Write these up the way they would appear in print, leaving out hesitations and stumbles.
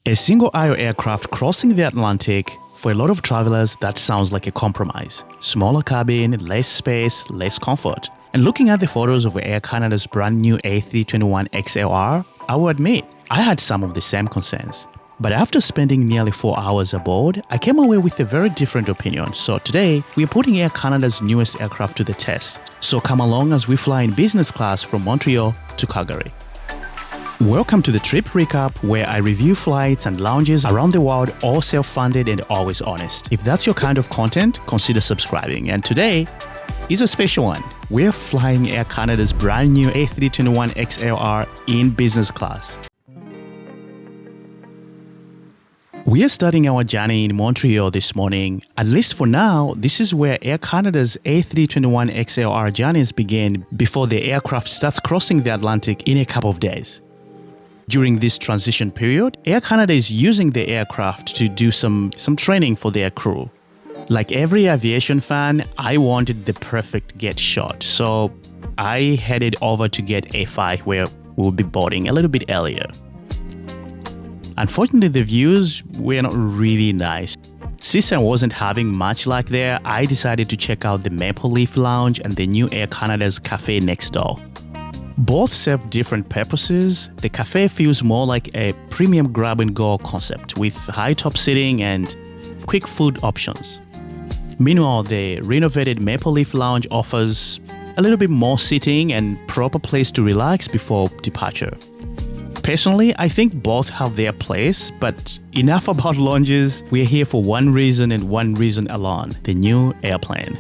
A single-aisle aircraft crossing the Atlantic, for a lot of travelers, that sounds like a compromise. Smaller cabin, less space, less comfort. And looking at the photos of Air Canada's brand new A321XLR, I will admit, I had some of the same concerns. But after spending nearly 4 hours aboard, I came away with a very different opinion. So today, we are putting Air Canada's newest aircraft to the test. So come along as we fly in business class from Montreal to Calgary. Welcome to the trip recap, where I review flights and lounges around the world, all self-funded and always honest. If that's your kind of content, consider subscribing. And today is a special one. We're flying Air Canada's brand new A321XLR in business class. We are starting our journey in Montreal this morning. At least for now, this is where Air Canada's A321XLR journeys begin before the aircraft starts crossing the Atlantic in a couple of days. During this transition period, Air Canada is using the aircraft to do some training for their crew. Like every aviation fan, I wanted the perfect get shot, so I headed over to get A5, where we'll be boarding a little bit earlier. Unfortunately, the views were not really nice. Since I wasn't having much luck there, I decided to check out the Maple Leaf Lounge and the new Air Canada's cafe next door. Both serve different purposes. The cafe feels more like a premium grab-and-go concept with high-top seating and quick food options. Meanwhile, the renovated Maple Leaf Lounge offers a little bit more seating and proper place to relax before departure. Personally, I think both have their place, but enough about lounges. We're here for one reason and one reason alone: the new airplane.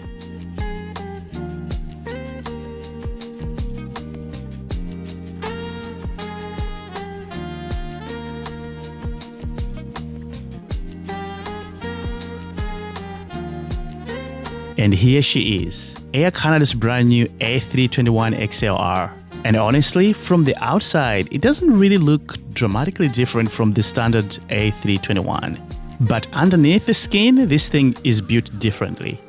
And here she is, Air Canada's brand new A321XLR. And honestly, from the outside, it doesn't really look dramatically different from the standard A321. But underneath the skin, this thing is built differently.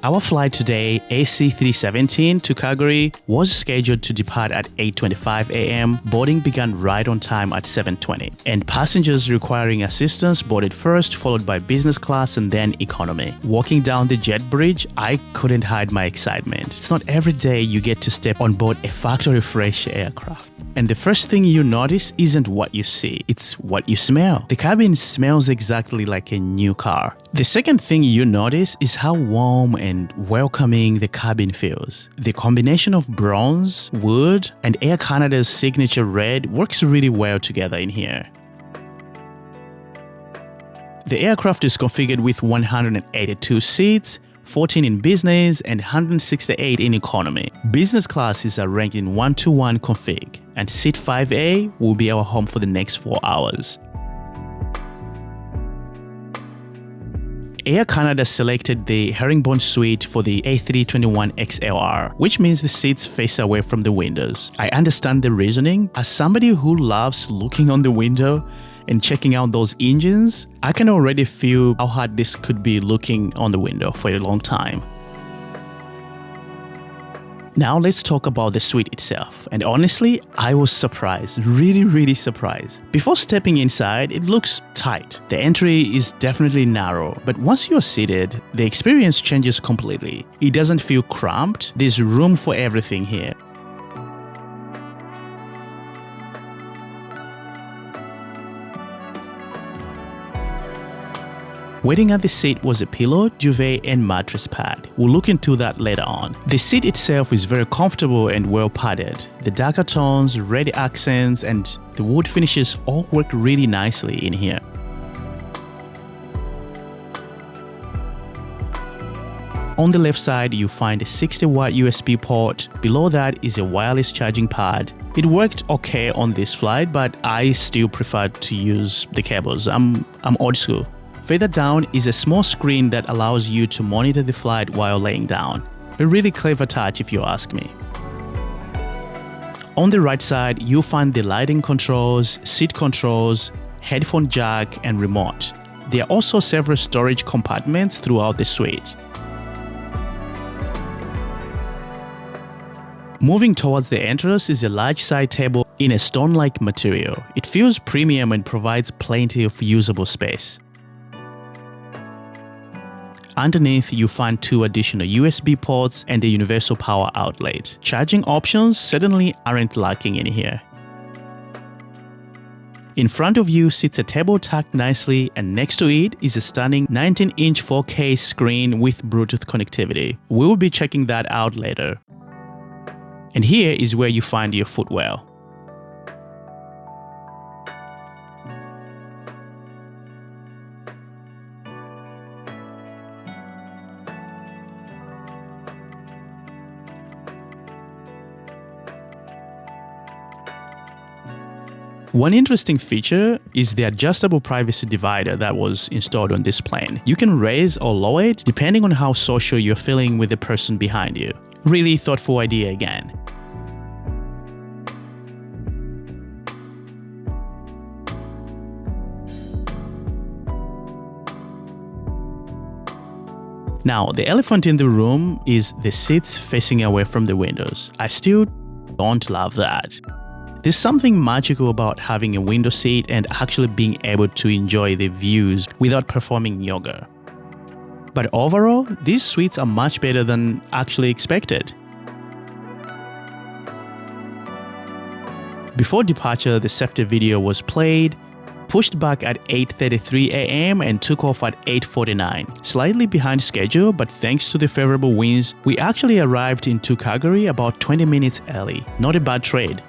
Our flight today, AC317 to Calgary, was scheduled to depart at 8:25 a.m. Boarding began right on time at 7:20. And passengers requiring assistance boarded first, followed by business class and then economy. Walking down the jet bridge, I couldn't hide my excitement. It's not every day you get to step on board a factory-fresh aircraft. And the first thing you notice isn't what you see, it's what you smell. The cabin smells exactly like a new car. The second thing you notice is how warm and welcoming the cabin feels. The combination of bronze, wood, and Air Canada's signature red works really well together in here. The aircraft is configured with 182 seats, 14 in business and 168 in economy. Business classes are ranked in 1-to-1 config, and seat 5A will be our home for the next 4 hours. Air Canada selected the herringbone suite for the A321XLR, which means the seats face away from the windows. I understand the reasoning. As somebody who loves looking on the window and checking out those engines, I can already feel how hard this could be looking on the window for a long time. Now let's talk about the suite itself. And honestly, I was surprised, really surprised. Before stepping inside, it looks tight. The entry is definitely narrow, but once you're seated, the experience changes completely. It doesn't feel cramped. There's room for everything here. Waiting at the seat was a pillow, duvet, and mattress pad. We'll look into that later on. The seat itself is very comfortable and well padded. The darker tones, red accents, and the wood finishes all work really nicely in here. On the left side, you find a 60-watt USB port. Below that is a wireless charging pad. It worked okay on this flight, but I still prefer to use the cables. I'm old school. Further down is a small screen that allows you to monitor the flight while laying down. A really clever touch if you ask me. On the right side, you'll find the lighting controls, seat controls, headphone jack, and remote. There are also several storage compartments throughout the suite. Moving towards the entrance is a large side table in a stone-like material. It feels premium and provides plenty of usable space. Underneath, you find 2 additional USB ports and a universal power outlet. Charging options certainly aren't lacking in here. In front of you sits a table tucked nicely, and next to it is a stunning 19-inch 4K screen with Bluetooth connectivity. We will be checking that out later. And here is where you find your footwell. One interesting feature is the adjustable privacy divider that was installed on this plane. You can raise or lower it depending on how social you're feeling with the person behind you. Really thoughtful idea again. Now, the elephant in the room is the seats facing away from the windows. I still don't love that. There's something magical about having a window seat and actually being able to enjoy the views without performing yoga. But overall, these suites are much better than actually expected. Before departure, the safety video was played, pushed back at 8:33 a.m. and took off at 8:49. Slightly behind schedule, but thanks to the favorable winds, we actually arrived into Calgary about 20 minutes early. Not a bad trade.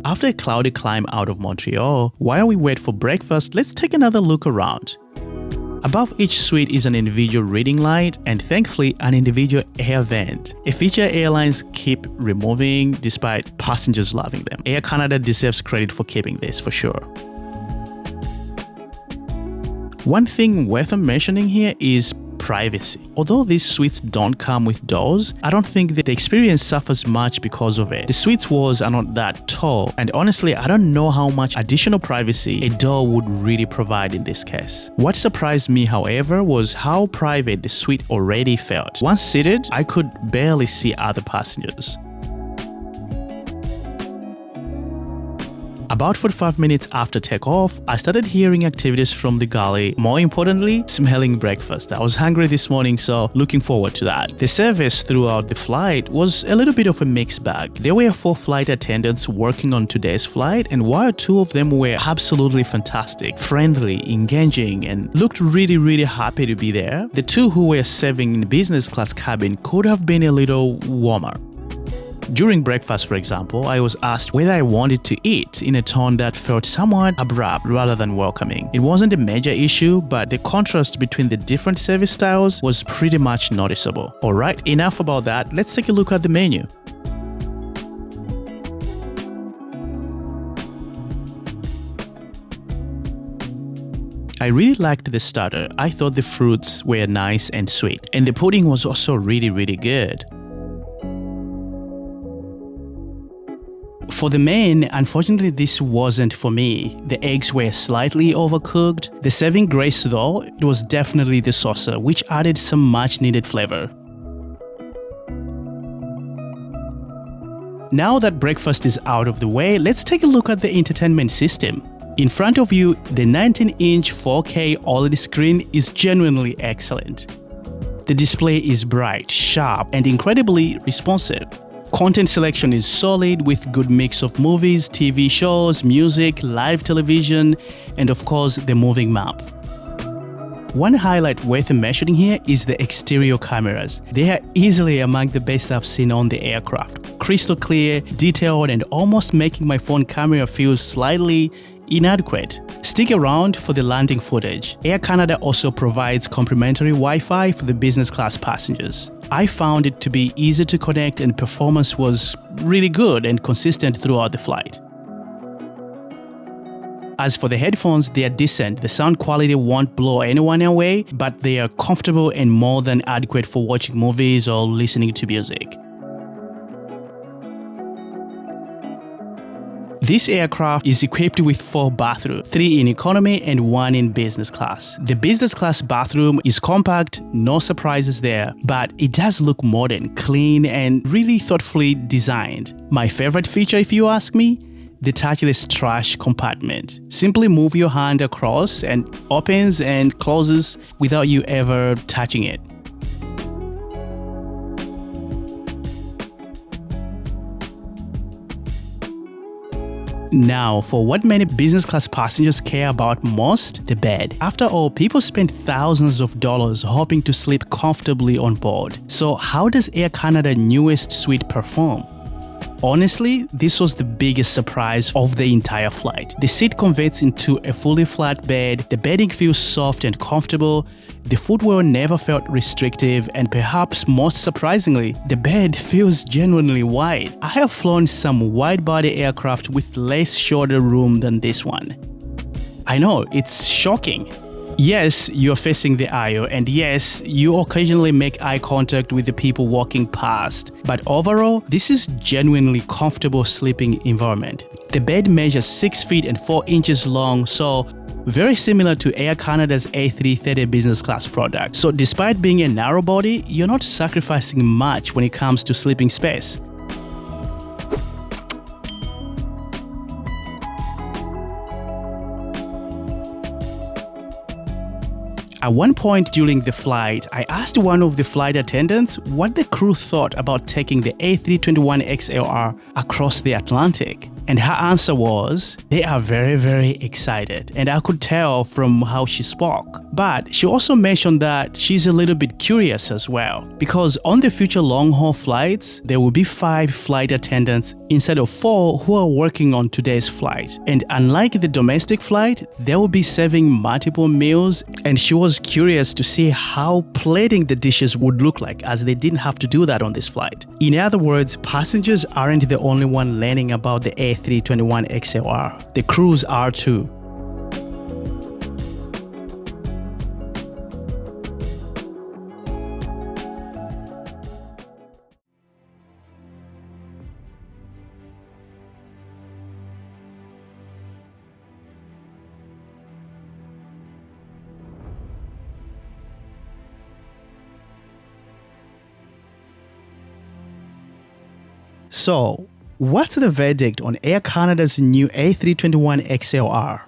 After a cloudy climb out of Montreal, while we wait for breakfast, let's take another look around. Above each suite is an individual reading light and thankfully an individual air vent, a feature airlines keep removing despite passengers loving them. Air Canada deserves credit for keeping this for sure. One thing worth mentioning here is privacy. Although these suites don't come with doors, I don't think that the experience suffers much because of it. The suites walls are not that tall, and honestly, I don't know how much additional privacy a door would really provide in this case. What surprised me, however, was how private the suite already felt. Once seated, I could barely see other passengers. About 45 minutes after takeoff, I started hearing activities from the galley, more importantly, smelling breakfast. I was hungry this morning, so looking forward to that. The service throughout the flight was a little bit of a mixed bag. There were 4 flight attendants working on today's flight, and while 2 of them were absolutely fantastic, friendly, engaging, and looked really happy to be there, the 2 who were serving in the business class cabin could have been a little warmer. During breakfast, for example, I was asked whether I wanted to eat in a tone that felt somewhat abrupt rather than welcoming. It wasn't a major issue, but the contrast between the different service styles was pretty much noticeable. Alright, enough about that, let's take a look at the menu. I really liked the starter. I thought the fruits were nice and sweet, and the pudding was also really good. For the main, unfortunately this wasn't for me. The eggs were slightly overcooked. The serving grace though, it was definitely the saucer, which added some much needed flavor. Now that breakfast is out of the way, let's take a look at the entertainment system. In front of you, the 19-inch 4K OLED screen is genuinely excellent. The display is bright, sharp, and incredibly responsive. Content selection is solid with good mix of movies, TV shows, music, live television, and of course the moving map. One highlight worth mentioning here is the exterior cameras. They are easily among the best I've seen on the aircraft. Crystal clear, detailed, and almost making my phone camera feel slightly inadequate. Stick around for the landing footage. Air Canada also provides complimentary Wi-Fi for the business class passengers. I found it to be easy to connect and performance was really good and consistent throughout the flight. As for the headphones, they are decent. The sound quality won't blow anyone away, but they are comfortable and more than adequate for watching movies or listening to music. This aircraft is equipped with 4 bathrooms, 3 in economy and 1 in business class. The business class bathroom is compact, no surprises there, but it does look modern, clean, and really thoughtfully designed. My favorite feature, if you ask me, the touchless trash compartment. Simply move your hand across and opens and closes without you ever touching it. Now, for what many business class passengers care about most, the bed. After all, people spend thousands of dollars hoping to sleep comfortably on board. So how does Air Canada's newest suite perform? Honestly, this was the biggest surprise of the entire flight. The seat converts into a fully flat bed, the bedding feels soft and comfortable, the footwear never felt restrictive, and perhaps most surprisingly, the bed feels genuinely wide. I have flown some wide-body aircraft with less shoulder room than this one. I know, it's shocking. Yes, you're facing the aisle, and yes, you occasionally make eye contact with the people walking past, but overall, this is genuinely comfortable sleeping environment. The bed measures 6 feet and 4 inches long, so very similar to Air Canada's A330 business class product. So despite being a narrow body, you're not sacrificing much when it comes to sleeping space. At one point during the flight, I asked one of the flight attendants what the crew thought about taking the A321XLR across the Atlantic. And her answer was, they are very, very excited. And I could tell from how she spoke. But she also mentioned that she's a little bit curious as well. Because on the future long-haul flights, there will be 5 flight attendants instead of 4 who are working on today's flight. And unlike the domestic flight, they will be serving multiple meals. And she was curious to see how plating the dishes would look like, as they didn't have to do that on this flight. In other words, passengers aren't the only one learning about the A321XLR. The crews are too. So, what's the verdict on Air Canada's new A321XLR?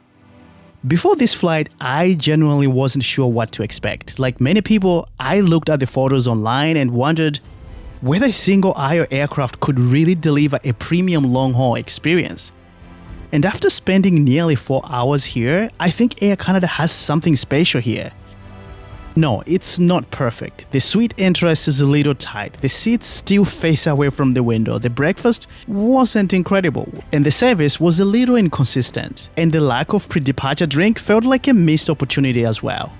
Before this flight, I genuinely wasn't sure what to expect. Like many people, I looked at the photos online and wondered whether a single-aisle aircraft could really deliver a premium long-haul experience. And after spending nearly 4 hours here, I think Air Canada has something special here. No, it's not perfect. The suite entrance is a little tight. The seats still face away from the window. The breakfast wasn't incredible. And the service was a little inconsistent. And the lack of pre-departure drink felt like a missed opportunity as well.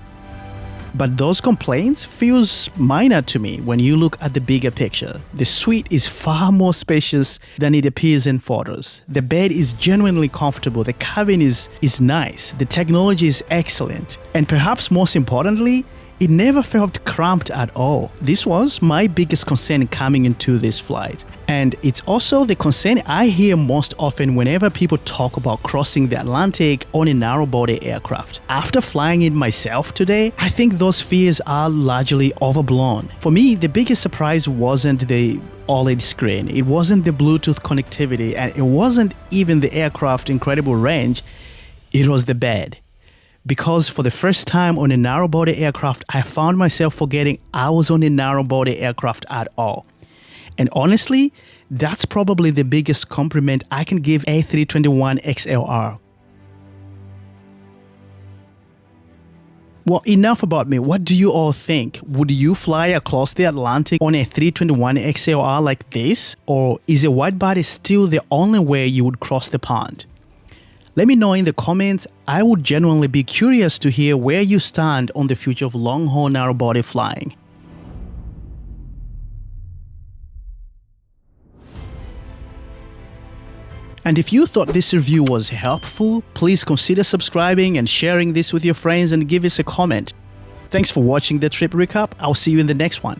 But those complaints feels minor to me when you look at the bigger picture. The suite is far more spacious than it appears in photos. The bed is genuinely comfortable. The cabin is nice. The technology is excellent. And perhaps most importantly, It never felt cramped at all. This was my biggest concern coming into this flight. And it's also the concern I hear most often whenever people talk about crossing the Atlantic on a narrow-body aircraft. After flying it myself today, I think those fears are largely overblown. For me, the biggest surprise wasn't the OLED screen, it wasn't the Bluetooth connectivity, and it wasn't even the aircraft's incredible range, it was the bed. Because for the first time on a narrow-body aircraft, I found myself forgetting I was on a narrow-body aircraft at all. And honestly, that's probably the biggest compliment I can give A321XLR. Well, enough about me. What do you all think? Would you fly across the Atlantic on a 321XLR like this? Or is a wide body still the only way you would cross the pond? Let me know in the comments. I would genuinely be curious to hear where you stand on the future of long-haul narrow-body flying. And if you thought this review was helpful, please consider subscribing and sharing this with your friends and give us a comment. Thanks for watching the trip recap. I'll see you in the next one.